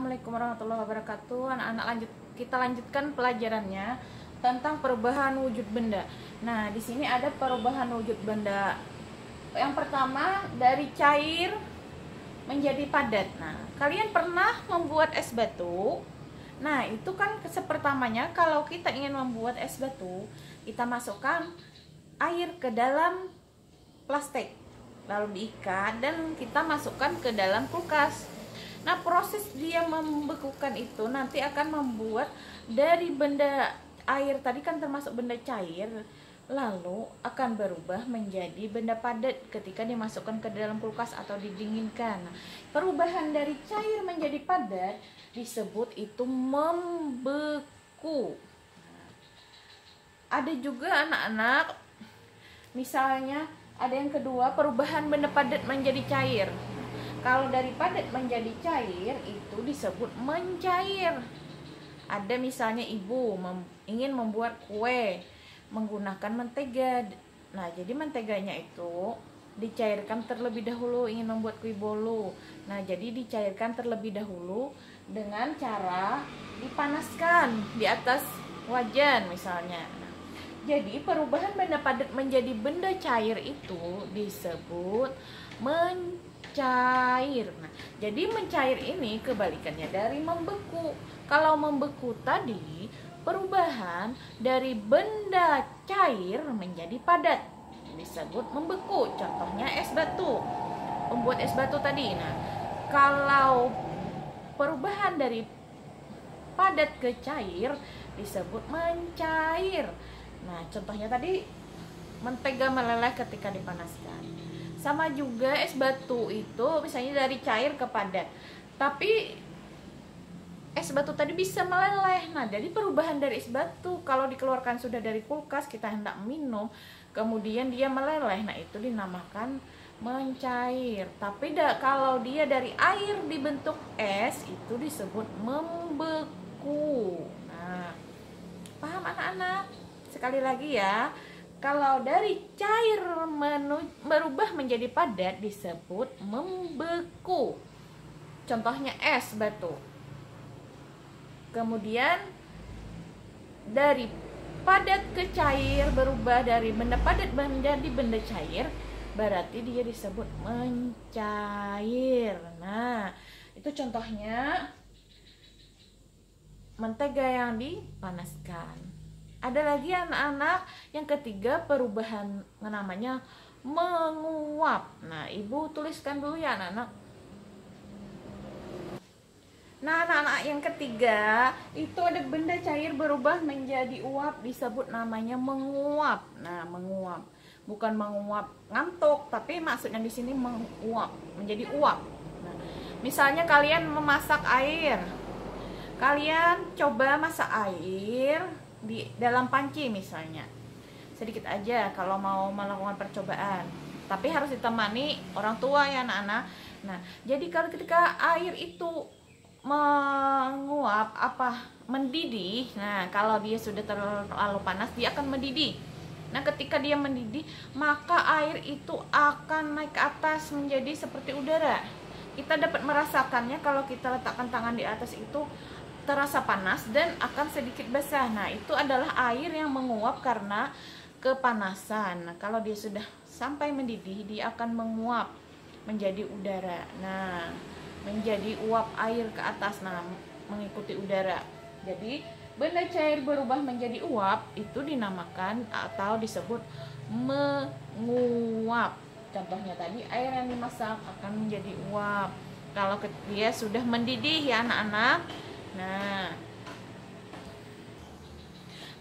Assalamualaikum warahmatullahi wabarakatuh. Anak-anak kita lanjutkan pelajarannya tentang perubahan wujud benda. Nah, di sini ada perubahan wujud benda. Yang pertama dari cair menjadi padat. Nah, kalian pernah membuat es batu? Nah, itu kan pertamanya kalau kita ingin membuat es batu, kita masukkan air ke dalam plastik, lalu diikat dan kita masukkan ke dalam kulkas. Nah, proses dia membekukan itu nanti akan membuat dari benda air tadi kan termasuk benda cair, lalu akan berubah menjadi benda padat ketika dimasukkan ke dalam kulkas atau didinginkan. Nah, perubahan dari cair menjadi padat disebut itu membeku. Ada juga anak-anak, misalnya ada yang kedua, perubahan benda padat menjadi cair. Kalau dari padat menjadi cair itu disebut mencair. Ada misalnya ibu ingin membuat kue menggunakan mentega. Nah, jadi menteganya itu dicairkan terlebih dahulu, ingin membuat kue bolu. Nah, jadi dicairkan terlebih dahulu dengan cara dipanaskan di atas wajan misalnya. Nah, jadi perubahan benda padat menjadi benda cair itu disebut mencair. Nah, jadi mencair ini kebalikannya dari membeku. Kalau membeku tadi perubahan dari benda cair menjadi padat disebut membeku. Contohnya es batu. Membuat es batu tadi. Nah, kalau perubahan dari padat ke cair disebut mencair. Nah, contohnya tadi mentega meleleh ketika dipanaskan. Sama juga es batu itu misalnya dari cair ke padat. Tapi es batu tadi bisa meleleh. Nah, jadi perubahan dari es batu kalau dikeluarkan sudah dari kulkas, kita hendak minum, kemudian dia meleleh. Nah, itu dinamakan mencair. Tapi kalau dia dari air dibentuk es, itu disebut membeku. Nah, paham anak-anak? Sekali lagi ya. Kalau dari cair berubah menjadi padat disebut membeku. Contohnya es batu. Kemudian dari padat ke cair berubah dari benda padat menjadi benda cair, berarti dia disebut mencair. Nah, itu contohnya mentega yang dipanaskan. Ada lagi anak-anak yang ketiga perubahan namanya menguap. Nah, ibu tuliskan dulu ya anak-anak. Nah, anak-anak yang ketiga itu ada benda cair berubah menjadi uap, disebut namanya menguap. Nah, menguap bukan menguap ngantuk, tapi maksudnya di sini menguap menjadi uap. Nah, misalnya kalian memasak air, kalian coba masak air di dalam panci misalnya, sedikit aja kalau mau melakukan percobaan, tapi harus ditemani orang tua ya anak-anak. Nah, jadi kalau ketika air itu menguap mendidih, nah kalau dia sudah terlalu panas dia akan mendidih. Nah, ketika dia mendidih maka air itu akan naik ke atas menjadi seperti udara. Kita dapat merasakannya kalau kita letakkan tangan di atas itu terasa panas dan akan sedikit basah. Nah, itu adalah air yang menguap karena kepanasan. Nah, kalau dia sudah sampai mendidih, dia akan menguap menjadi udara. Nah, menjadi uap air ke atas, nah mengikuti udara. Jadi, benda cair berubah menjadi uap itu dinamakan atau disebut menguap. Contohnya tadi air yang dimasak akan menjadi uap kalau dia sudah mendidih ya anak-anak. Nah,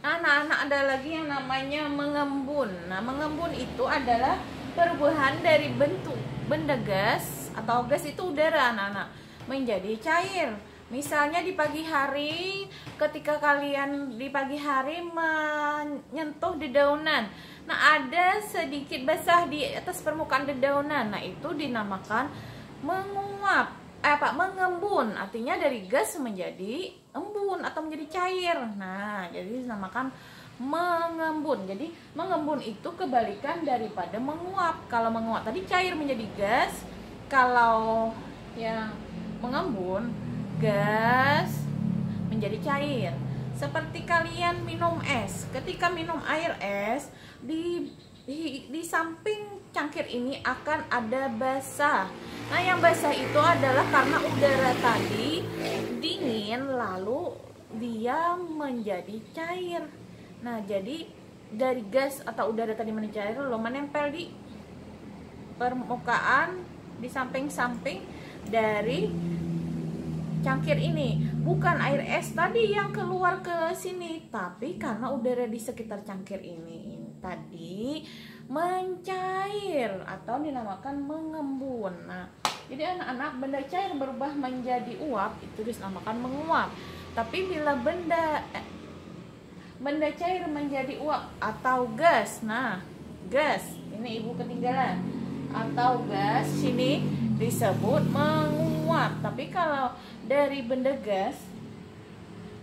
anak-anak ada lagi yang namanya mengembun. Nah, mengembun itu adalah perubahan dari bentuk benda gas atau gas itu udara anak-anak menjadi cair. Misalnya di pagi hari, ketika kalian di pagi hari menyentuh dedaunan, nah ada sedikit basah di atas permukaan dedaunan. Nah, itu dinamakan menguap. Mengembun, artinya dari gas menjadi embun atau menjadi cair. Nah, jadi dinamakan mengembun. Jadi mengembun itu kebalikan daripada menguap. Kalau menguap tadi cair menjadi gas, kalau yang mengembun gas menjadi cair. Seperti kalian minum es, ketika minum air es di samping cangkir ini akan ada basah. Nah, yang basah itu adalah karena udara tadi dingin lalu dia menjadi cair. Nah, jadi dari gas atau udara tadi menjadi cair lalu menempel di permukaan di samping-samping dari cangkir ini. Bukan air es tadi yang keluar ke sini, tapi karena udara di sekitar cangkir ini tadi mencair atau dinamakan mengembun. Nah, jadi anak-anak, benda cair berubah menjadi uap itu dinamakan menguap. Tapi bila benda cair menjadi uap atau gas, nah gas ini ibu ketinggalan, atau gas sini disebut menguap. Tapi kalau dari benda gas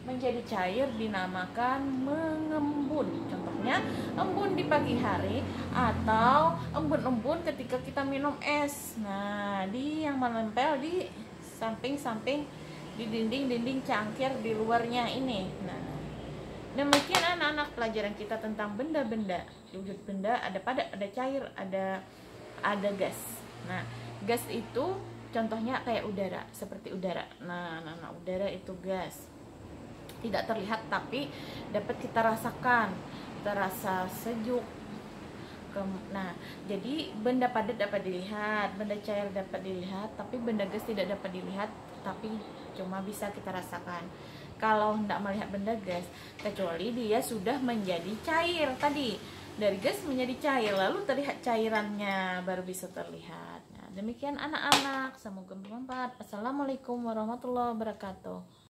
menjadi cair dinamakan mengembun. Contohnya embun di pagi hari atau embun-embun ketika kita minum es. Nah, di yang menempel di samping-samping di dinding-dinding cangkir di luarnya ini. Nah, demikian anak-anak pelajaran kita tentang benda-benda. Wujud benda ada padat, ada cair, ada gas. Nah, gas itu contohnya kayak udara, seperti udara. Nah, udara itu gas. Tidak terlihat tapi dapat kita rasakan, terasa sejuk. Nah, jadi benda padat dapat dilihat, benda cair dapat dilihat, tapi benda gas tidak dapat dilihat, tapi cuma bisa kita rasakan. Kalau tidak melihat benda gas, kecuali dia sudah menjadi cair tadi, dari gas menjadi cair, lalu terlihat cairannya baru bisa terlihat. Nah, demikian anak-anak, semoga bermanfaat. Assalamualaikum warahmatullahi wabarakatuh.